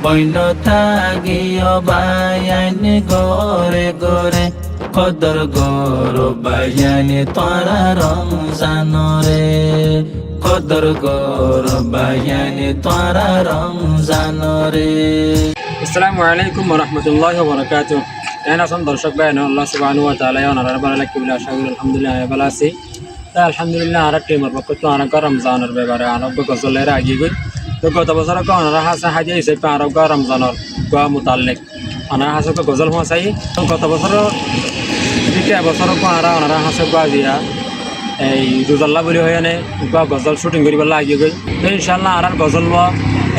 বৈন থাকিও বায়ান গরে গরে কদর গরো বায়ান তোরা রমজান রে কদর গরো বায়ান তোরা রমজান রে। আসসালামু আলাইকুম ওয়া রাহমাতুল্লাহি ওয়া বারাকাতুহু। কেন আছেন দর্শক ভাই? আল্লাহ সুবহানাহু ওয়া তাআলা ওনারা ভালো লাগি বলে আশা করি আলহামদুলিল্লাহ ভালো আছি। তা আলহামদুলিল্লাহ আর টিমের পক্ষ থেকে অনেক রমজানের ব্যাপারে অনেক গজলের আগে গই তো গত বছর ওনারা হাসা হাজি হিসেবে আরব রমজানের গোয়া মোতাল্লিক ওনারা হাসে গজল পৌঁছাই তো গত বছর দ্বিতীয় বছর ওনারা হাসে গোয়া দিয়া এই রোজাল্লা বলি হয়ে আনে গজল শুটিং করি পেলা আগে গই তো ইনশাল্লাহ আর গজল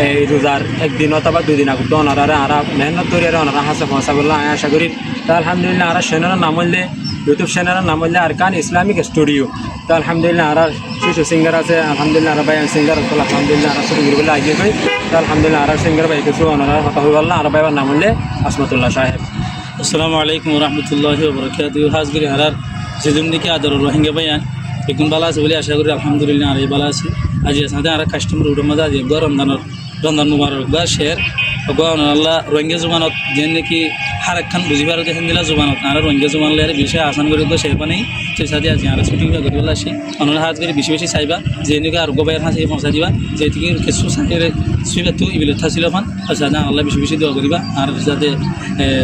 এই রোজার একদিন অথবা দুদিন আগত ওনারা আর মেহনত করি আর ওনারা হাসে পৌঁছা বললা আমি আশা করি। তা আলহামদুলিল্লাহ আর চ্যানেলের নাম হইলে ইউটিউব চ্যানেলের নাম হইলে আরকান ইসলামিক স্টুডিও। তো আলহামদুলিল্লাহ আর কিছু সিঙ্গার আছে আলহামদুলিল্লাহ আর ভাই সিঙ্গার আলহামদুলিল্লাহ আর শুটিং করি পেলা আগে গই। তো আলহামদুলিল্লাহ আর সিঙ্গার ভাই কিছু ওনারা কথা হয়ে বললাম আর ভাইবার নাম হইলে আসমতুল্লাহ সাহেব। আসসালামু আলাইকুম রহমতুল্লাহি ওয়া বারাকাতুহু। হাজগিরি হারার যেদিন দিকে আদর রোহিঙ্গা ভাইয়ান এখন ভালো আছে বলে আশা করি আলহামদুলিল্লাহ আর ভালো আছি। আজি সাথে আর কাস্টমার উঠে মজা আজি রমজান মুবারক বা শেয়ার আল্লাহ রোহিঙ্গা জুবানত যেন নাকি হারেক খান বুঝিবার দেখেন দিলা জুবানত আর রোহিঙ্গা জুবান লেয়ার বিষয় আসান করে তো শেয়ার পানি সেই সাথে আজি আর শুটিং করে বলে আসি অনারা হাজ করে বেশি বেশি চাইবা যে নাকি আর গোবাইয়ের হাসি পৌঁছা দিবা যে থেকে কিছু সাইরে সুইবা তো ইবিল থাছিল ফান আর সাথে আল্লাহ বেশি বেশি দোয়া করিবা আর যাতে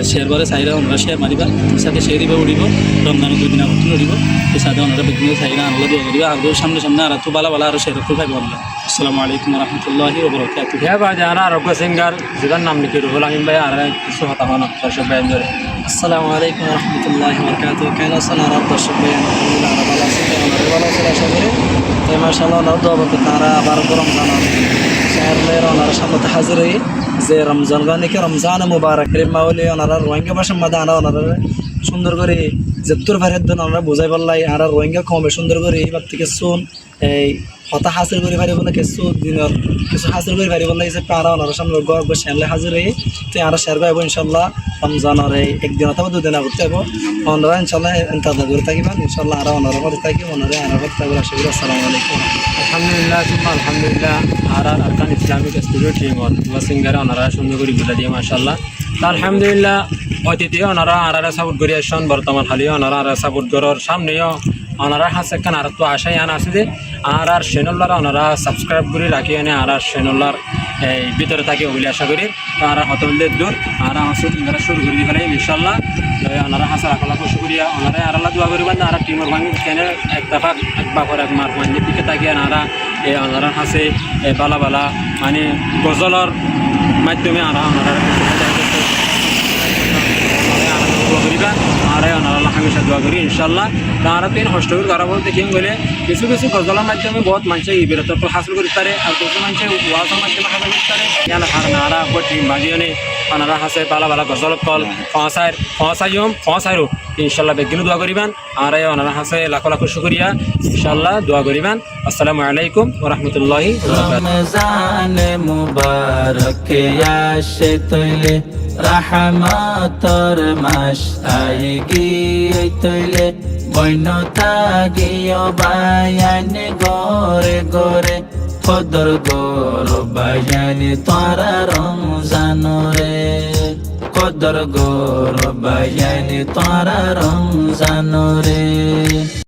শেয়ার বারে চাইরা ওনারা শেয়ার মারিবা সাথে শেয়ার দিবা উঠিব রমজানের 2 দিন আগত উঠিব সেই সাথে ওনারা বেগুন চাইরা আল্লাহ দোয়া করিবা আর সামনে সামনে আর তো ভালো ভালো আর শেয়ার করে পাইব আমরা। আসসালামু আলাইকুম রহমতুল্লাহি ওয়া বারাকাতুহু। হ্যাঁ ভাই যারা আরোগ্য সিঙ্গার যেটার নাম নাকি রুহুল আমিন ভাই আর কিছু কথা হলো দর্শক ভাই ধরে। আসসালামু আলাইকুম রহমতুল্লাহি ওয়া বারাকাতুহু। কেন আছেন আর দর্শক ভাই? আলহামদুলিল্লাহ আর ভালো আছি। ওনারা ভালো আছে আশা করি। তো মাশাআল্লাহ ওনারা দোয়া করতে তারা আবার রমজান শেয়ারের ওনারা সামনে হাজির হই যে রমজান গানিকে রমজান মুবারক রে মাওলি ওনারা রোহিঙ্গা ভাষার মধ্যে আনা ওনারা সুন্দর করে যেত্তর ভাইয়ের জন্য আমরা বোঝাই পারলাই আর রোহিঙ্গা কমে সুন্দর করে এইবার থেকে শুন এই হতা হাজির করে পারিব না কিছু দিনের কিছু হাজির করে পারিব না হিসেবে আর ওনারা সামনে গর্ব শ্যামলে হাজির হয়ে তো আর শেয়ার পাইব ইনশাল্লাহ রমজানের একদিন অথবা 2 দিন আগত থাকব ওনারা ইনশাল্লাহ ইন্তজার করে থাকিবেন ইনশাল্লাহ আর ওনারা করে থাকি ওনারা আর করতে থাকবে আশা করি। আসসালামু আলাইকুম। আলহামদুলিল্লাহ আলহামদুলিল্লাহ আর Arkan Islamic studio team singer ওনারা সুন্দর করে বলে দিয়ে মাশাল্লাহ। তা আলহামদুলিল্লাহ অতিথি ওনারা আর সাপোর্ট করে আসছেন বর্তমান হালিও ওনারা আর সাপোর্ট করার সামনেও ওনারা হাসে কান আর তো আশাই আন আছে যে আর চ্যানেলরা ওনারা সাবস্ক্রাইব করে রাখি এনে আর চ্যানেলর এই ভিতরে থাকে ওগুলি আশা করি। তো আর হতলে দূর আর শুটিংরা শুরু করে দিয়ে ফেলে ইনশাল্লাহ। ওনারা হাসা রাখলা খুশি করিয়া ওনারা আর আল্লাহ দোয়া করিবেন আর টিমের ভাঙি কেন এক দফা এক বাপর এক মার ভাঙি দিকে তাকিয়ে ওনারা এই ওনারা হাসে বালা বালা মানে গজলর মাধ্যমে আর ওনারা করিবা আর ওনারা হামেশা দোয়া করি ইনশাল্লাহ। তারা 3 হস্টেল করা বলতে কি বলে কিছু কিছু গজলের মাধ্যমে বহুত মানুষ ইবিরত হাসিল করতে পারে আর কিছু মানুষ ওয়াজের মাধ্যমে হাসিল করতে পারে কেন আর নারা টিম বাজিয়ে ওনারা হাসে পালা পালা গজল কল ফসাইরো ইনশাল্লাহ বেগিনও দোয়া করিবেন আর ওনারা হাসে লাখো লাখো শুকরিয়া ইনশাল্লাহ দোয়া করিবেন। আসসালামু আলাইকুম ওয়া রাহমাতুল্লাহি ওয়া বারাকাতুহু। রমজান মুবারক আসে তৈলে রহমতর মাস আই গিয়ে তৈলে বৈন থাকিও বায়ান গরে গরে কদর গর বায়ান তোরা রমজান রে কদর গর বায়ান তোরা রমজান রে।